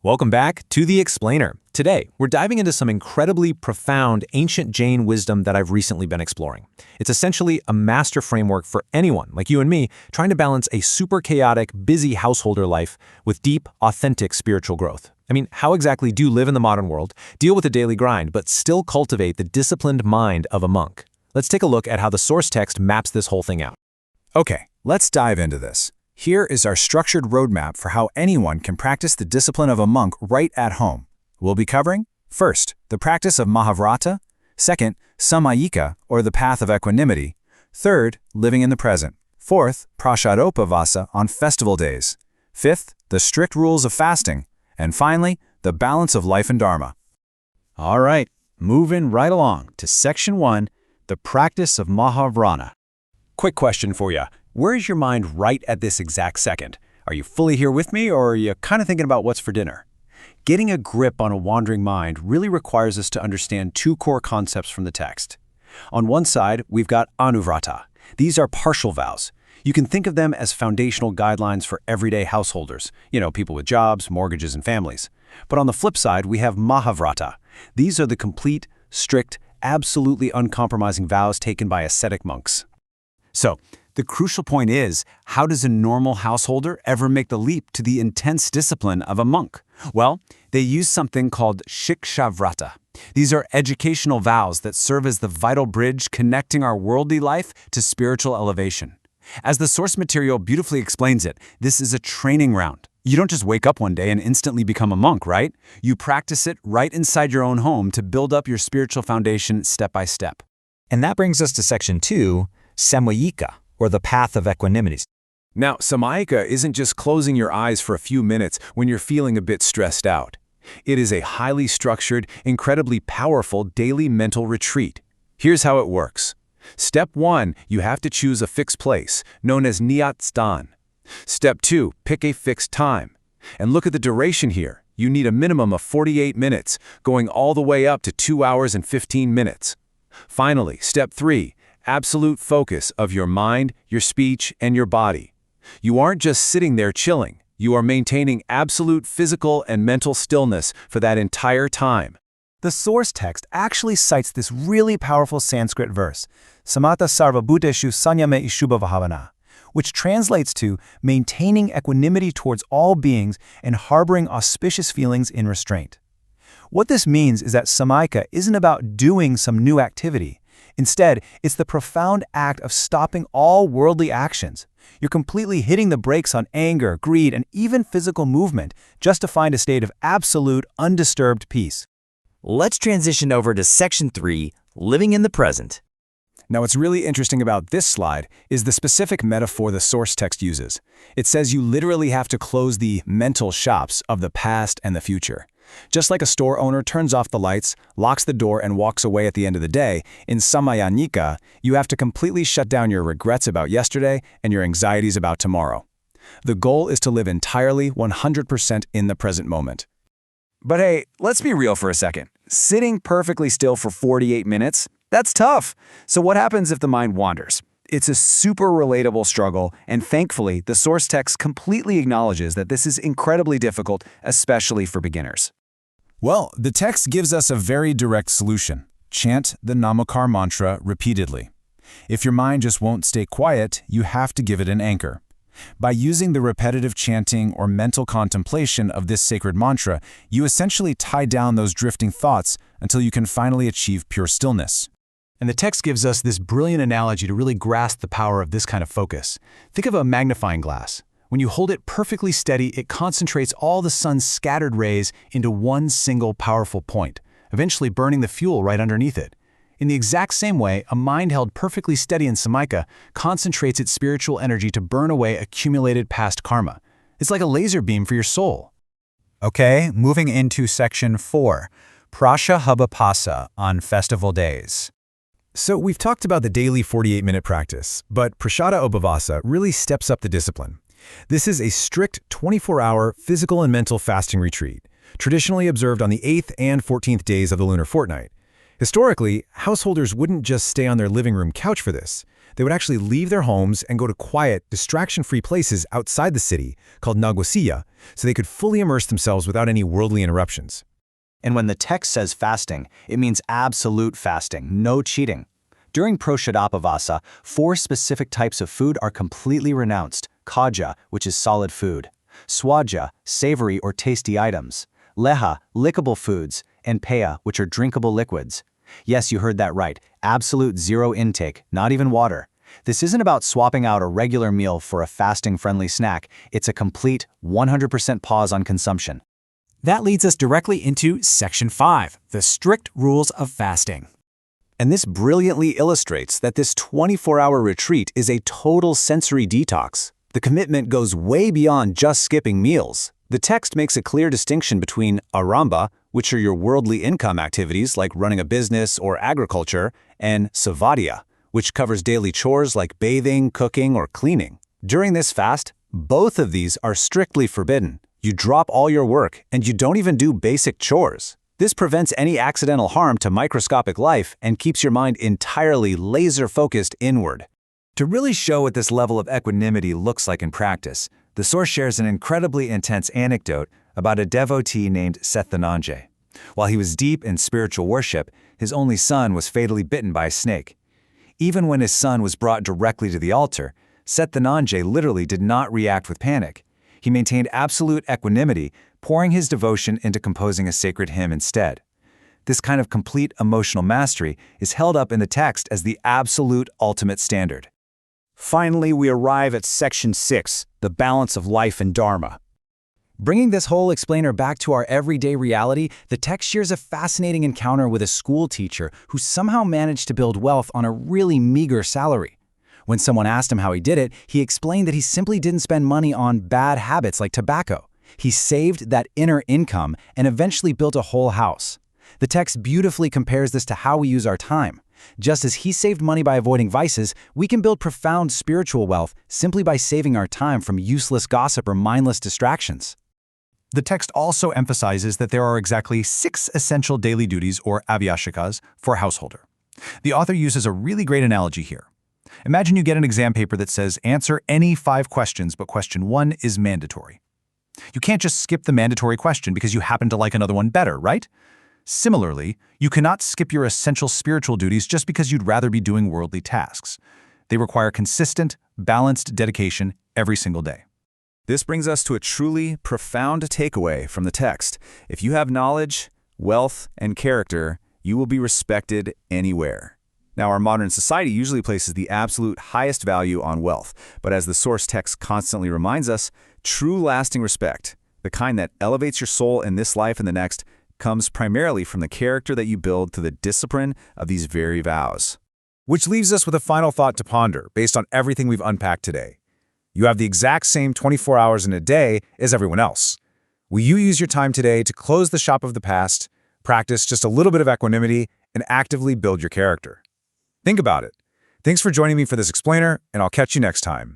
Welcome back to The Explainer. Today, we're diving into some incredibly profound ancient Jain wisdom that I've recently been exploring. It's essentially a master framework for anyone, like you and me, trying to balance a super chaotic, busy householder life with deep, authentic spiritual growth. I mean, how exactly do you live in the modern world, deal with the daily grind, but still cultivate the disciplined mind of a monk? Let's take a look at how the source text maps this whole thing out. Okay, let's dive into this. Here is our structured roadmap for how anyone can practice the discipline of a monk right at home. We'll be covering, first, the practice of Mahavrata, second, Samayika, or the path of equanimity, third, living in the present, fourth, Prashadopavasa on festival days, fifth, the strict rules of fasting, and finally, the balance of life and dharma. All right, moving right along to Section 1, the practice of Mahavrata. Quick question for you. Where is your mind right at this exact second? Are you fully here with me, or are you kind of thinking about what's for dinner? Getting a grip on a wandering mind really requires us to understand two core concepts from the text. On one side, we've got anuvrata. These are partial vows. You can think of them as foundational guidelines for everyday householders, people with jobs, mortgages, and families. But on the flip side, we have mahavrata. These are the complete, strict, absolutely uncompromising vows taken by ascetic monks. So, the crucial point is, how does a normal householder ever make the leap to the intense discipline of a monk? Well, they use something called shikshavrata. These are educational vows that serve as the vital bridge connecting our worldly life to spiritual elevation. As the source material beautifully explains it, this is a training ground. You don't just wake up one day and instantly become a monk, right? You practice it right inside your own home to build up your spiritual foundation step by step. And that brings us to Section 2, Samayika, or the path of equanimity. Now, Samayika isn't just closing your eyes for a few minutes when you're feeling a bit stressed out. It is a highly structured, incredibly powerful daily mental retreat. Here's how it works. Step 1, you have to choose a fixed place, known as niyat stan. Step 2, pick a fixed time. And look at the duration here. You need a minimum of 48 minutes, going all the way up to 2 hours and 15 minutes. Finally, Step 3, absolute focus of your mind, your speech, and your body. You aren't just sitting there chilling. You are maintaining absolute physical and mental stillness for that entire time. The source text actually cites this really powerful Sanskrit verse, Samatha sarvabhuteshu sanyame ishubhavavana, which translates to maintaining equanimity towards all beings and harboring auspicious feelings in restraint. What this means is that Samayika isn't about doing some new activity. Instead, it's the profound act of stopping all worldly actions. You're completely hitting the brakes on anger, greed, and even physical movement just to find a state of absolute, undisturbed peace. Let's transition over to Section 3, living in the present. Now, what's really interesting about this slide is the specific metaphor the source text uses. It says you literally have to close the mental shops of the past and the future. Just like a store owner turns off the lights, locks the door, and walks away at the end of the day, in Samayika, you have to completely shut down your regrets about yesterday and your anxieties about tomorrow. The goal is to live entirely 100% in the present moment. But hey, let's be real for a second. Sitting perfectly still for 48 minutes? That's tough. So what happens if the mind wanders? It's a super relatable struggle, and thankfully, the source text completely acknowledges that this is incredibly difficult, especially for beginners. Well, the text gives us a very direct solution. Chant the Namakar mantra repeatedly. If your mind just won't stay quiet, you have to give it an anchor. By using the repetitive chanting or mental contemplation of this sacred mantra, you essentially tie down those drifting thoughts until you can finally achieve pure stillness. And the text gives us this brilliant analogy to really grasp the power of this kind of focus. Think of a magnifying glass. When you hold it perfectly steady, it concentrates all the sun's scattered rays into one single powerful point, eventually burning the fuel right underneath it. In the exact same way, a mind held perfectly steady in Samayika concentrates its spiritual energy to burn away accumulated past karma. It's like a laser beam for your soul. Okay, moving into Section 4, Prashadopavasa on festival days. So we've talked about the daily 48-minute practice, but Prashadopavasa really steps up the discipline. This is a strict 24-hour physical and mental fasting retreat, traditionally observed on the 8th and 14th days of the lunar fortnight. Historically, householders wouldn't just stay on their living room couch for this. They would actually leave their homes and go to quiet, distraction-free places outside the city, called Nagusiya, so they could fully immerse themselves without any worldly interruptions. And when the text says fasting, it means absolute fasting, no cheating. During Proshadapavasa, 4 specific types of food are completely renounced: kaja, which is solid food; swaja, savory or tasty items; leha, lickable foods; and peya, which are drinkable liquids. Yes, you heard that right. Absolute zero intake, not even water. This isn't about swapping out a regular meal for a fasting-friendly snack. It's a complete 100% pause on consumption. That leads us directly into Section 5, the strict rules of fasting. And this brilliantly illustrates that this 24-hour retreat is a total sensory detox. The commitment goes way beyond just skipping meals. The text makes a clear distinction between aramba, which are your worldly income activities like running a business or agriculture, and savadya, which covers daily chores like bathing, cooking, or cleaning. During this fast, both of these are strictly forbidden. You drop all your work, and you don't even do basic chores. This prevents any accidental harm to microscopic life and keeps your mind entirely laser-focused inward. To really show what this level of equanimity looks like in practice, the source shares an incredibly intense anecdote about a devotee named Sethananjay. While he was deep in spiritual worship, his only son was fatally bitten by a snake. Even when his son was brought directly to the altar, Sethananjay literally did not react with panic. He maintained absolute equanimity, pouring his devotion into composing a sacred hymn instead. This kind of complete emotional mastery is held up in the text as the absolute ultimate standard. Finally, we arrive at Section 6, the balance of life and dharma. Bringing this whole explainer back to our everyday reality, the text shares a fascinating encounter with a school teacher who somehow managed to build wealth on a really meager salary. When someone asked him how he did it, he explained that he simply didn't spend money on bad habits like tobacco. He saved that inner income and eventually built a whole house. The text beautifully compares this to how we use our time. Just as he saved money by avoiding vices, we can build profound spiritual wealth simply by saving our time from useless gossip or mindless distractions. The text also emphasizes that there are exactly 6 essential daily duties, or avyashikas, for a householder. The author uses a really great analogy here. Imagine you get an exam paper that says, answer any 5 questions, but question 1 is mandatory. You can't just skip the mandatory question because you happen to like another one better, right? Similarly, you cannot skip your essential spiritual duties just because you'd rather be doing worldly tasks. They require consistent, balanced dedication every single day. This brings us to a truly profound takeaway from the text. If you have knowledge, wealth, and character, you will be respected anywhere. Now, our modern society usually places the absolute highest value on wealth, but as the source text constantly reminds us, true lasting respect, the kind that elevates your soul in this life and the next, comes primarily from the character that you build through the discipline of these very vows. Which leaves us with a final thought to ponder based on everything we've unpacked today. You have the exact same 24 hours in a day as everyone else. Will you use your time today to close the shop of the past, practice just a little bit of equanimity, and actively build your character? Think about it. Thanks for joining me for this explainer, and I'll catch you next time.